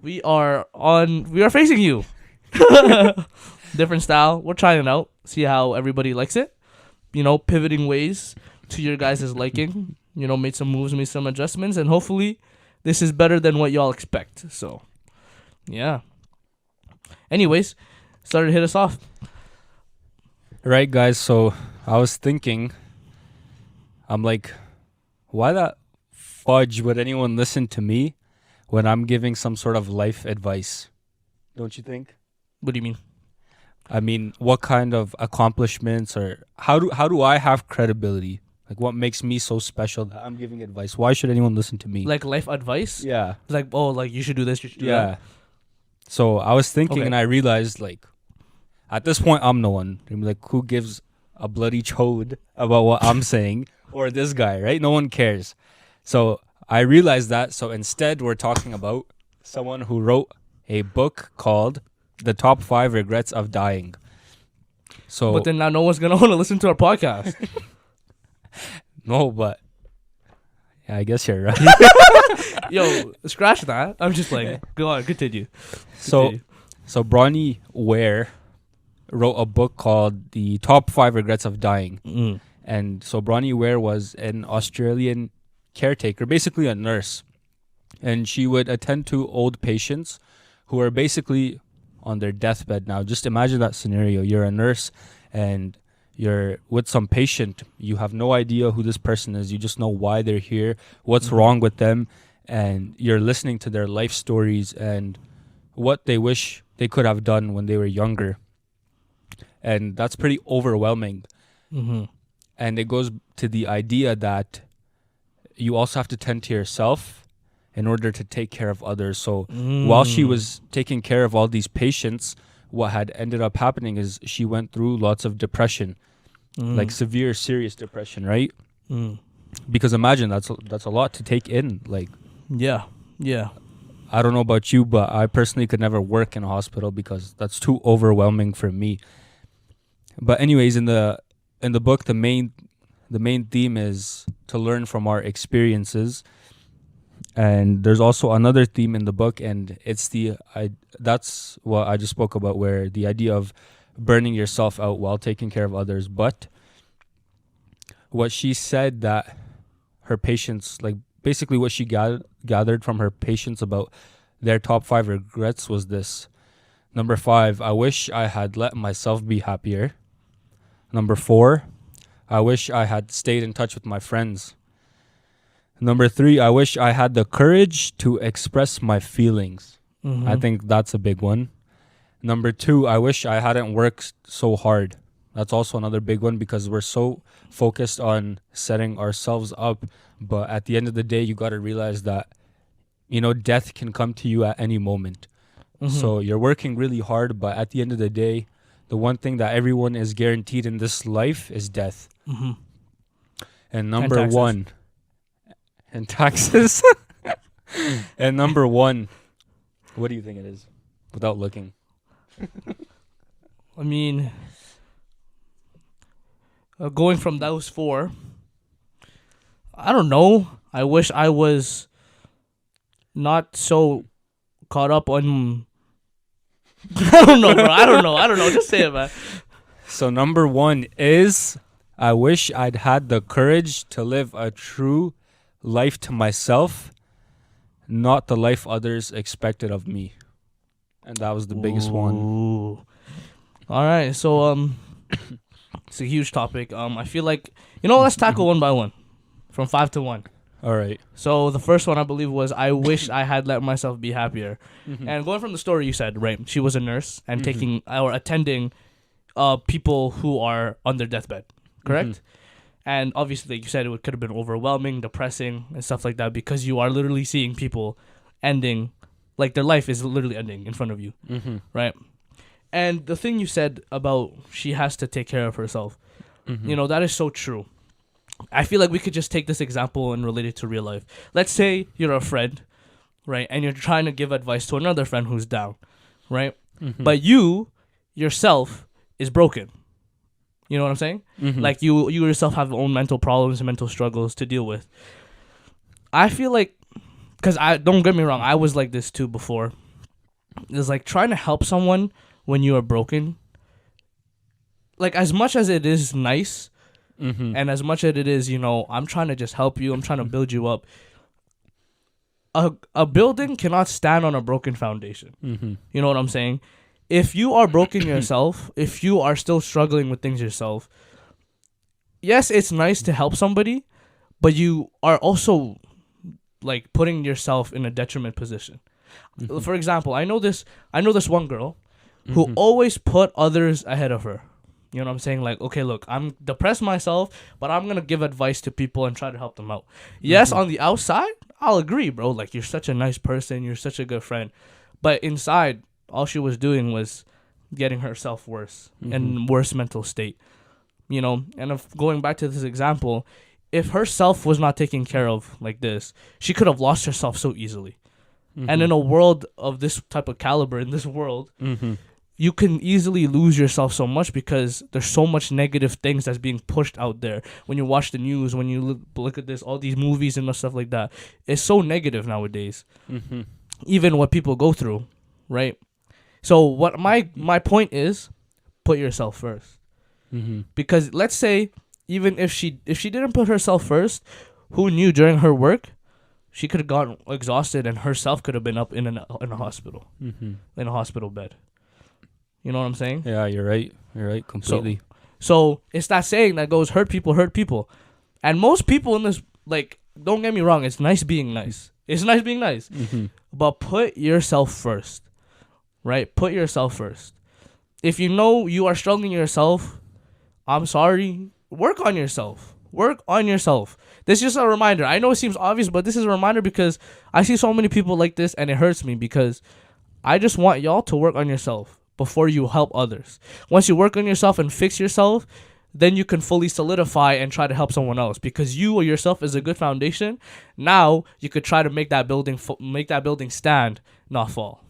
we are facing you. Different style. We're trying it out. See how everybody likes it. Pivoting ways to your guys' liking. Made some moves, made some adjustments, and hopefully this is better than what y'all expect. So, yeah. Anyways, started to hit us off. Right, guys. So I was thinking, I'm like, why the fudge would anyone listen to me when I'm giving some sort of life advice? Don't you think? What do you mean? I mean, what kind of accomplishments or how do I have credibility? Like, what makes me so special that I'm giving advice? Why should anyone listen to me? Like life advice? Yeah. Like, oh, like you should do this, you should do that. So I was thinking, Okay. and I realized, like, at this point, I'm no one. I'm like, who gives a bloody chode about what I'm saying or this guy, right? No one cares. So I realized that. So instead, we're talking about someone who wrote a book called The Top 5 Regrets of Dying. So, But then now no one's going to want to listen to our podcast. no, but yeah, I guess you're right. Yo, scratch that. I'm just like, go on, continue. So Bronnie Ware wrote a book called The Top 5 Regrets of Dying. Mm. And so Bronnie Ware was an Australian caretaker, basically a nurse. And she would attend to old patients who are basically on their deathbed now. Just imagine that scenario. You're a nurse and you're with some patient. You have no idea who this person is. You just know why they're here, what's wrong with them. And you're listening to their life stories and what they wish they could have done when they were younger. And that's pretty overwhelming. Mm-hmm. And it goes to the idea that you also have to tend to yourself in order to take care of others. So while she was taking care of all these patients, what had ended up happening is she went through lots of depression, like severe, serious depression, right? Because imagine that's a lot to take in. Like, yeah. I don't know about you, but I personally could never work in a hospital because that's too overwhelming for me. But anyways, in the book, the main theme is to learn from our experiences. And there's also another theme in the book, and it's that's what I just spoke about, where the idea of burning yourself out while taking care of others. But what she said that her patients, like basically what she gathered from her patients about their top 5 regrets was this. Number 5, I wish I had let myself be happier. Number 4, I wish I had stayed in touch with my friends. Number 3, I wish I had the courage to express my feelings. I think that's a big one. Number 2, I wish I hadn't worked so hard. That's also another big one because we're so focused on setting ourselves up. But at the end of the day, you got to realize that, death can come to you at any moment. So you're working really hard, but at the end of the day, the one thing that everyone is guaranteed in this life is death. And number 1... And taxes. And number 1, what do you think it is? Without looking. I mean, going from those 4, I don't know. I wish I was not so caught up on... I don't know, bro. I don't know. Just say it, man. So number 1 is, I wish I'd had the courage to live a true life to myself, not the life others expected of me. And that was the biggest one. All right, so it's a huge topic. I feel like, let's tackle one by one, from 5 to 1. All right. So the first one I believe was, I wish I had let myself be happier. And going from the story you said, right? She was a nurse and taking or attending people who are on their deathbed, correct? And obviously, like you said, it could have been overwhelming, depressing, and stuff like that because you are literally seeing people ending, like their life is literally ending in front of you, right? And the thing you said about she has to take care of herself, that is so true. I feel like we could just take this example and relate it to real life. Let's say you're a friend, right? And you're trying to give advice to another friend who's down, right? But you, yourself, is broken. You know what I'm saying? Like you yourself have your own mental problems and mental struggles to deal with. I feel like because I don't get me wrong, I was like this too before. It's like trying to help someone when you are broken. Like as much as it is nice, and as much as it is, I'm trying to just help you. I'm trying to build you up. A building cannot stand on a broken foundation. You know what I'm saying? If you are broken yourself, if you are still struggling with things yourself, yes, it's nice to help somebody, but you are also like putting yourself in a detriment position. For example, I know this one girl who always put others ahead of her. You know what I'm saying? Like, okay, look, I'm depressed myself, but I'm going to give advice to people and try to help them out. Yes, on the outside, I'll agree, bro. Like, you're such a nice person. You're such a good friend. But inside, all she was doing was getting herself worse and worse mental state. And if going back to this example, if herself was not taken care of like this, she could have lost herself so easily. And in a world of this type of caliber, in this world, you can easily lose yourself so much because there's so much negative things that's being pushed out there. When you watch the news, when you look at this, all these movies and stuff like that, it's so negative nowadays. Even what people go through, right? So what my point is, put yourself first. Because let's say even if she didn't put herself first, who knew during her work she could have gotten exhausted and herself could have been up in a hospital, in a hospital bed. You know what I'm saying? Yeah, you're right. You're right, completely. So it's that saying that goes, hurt people. And most people in this, like, don't get me wrong, it's nice being nice. It's nice being nice. But put yourself first, right? Put yourself first. If you know you are struggling yourself, I'm sorry, work on yourself. Work on yourself. This is just a reminder. I know it seems obvious, but this is a reminder because I see so many people like this and it hurts me because I just want y'all to work on yourself before you help others. Once you work on yourself and fix yourself, then you can fully solidify and try to help someone else because you or yourself is a good foundation. Now you could try to make that building stand, not fall.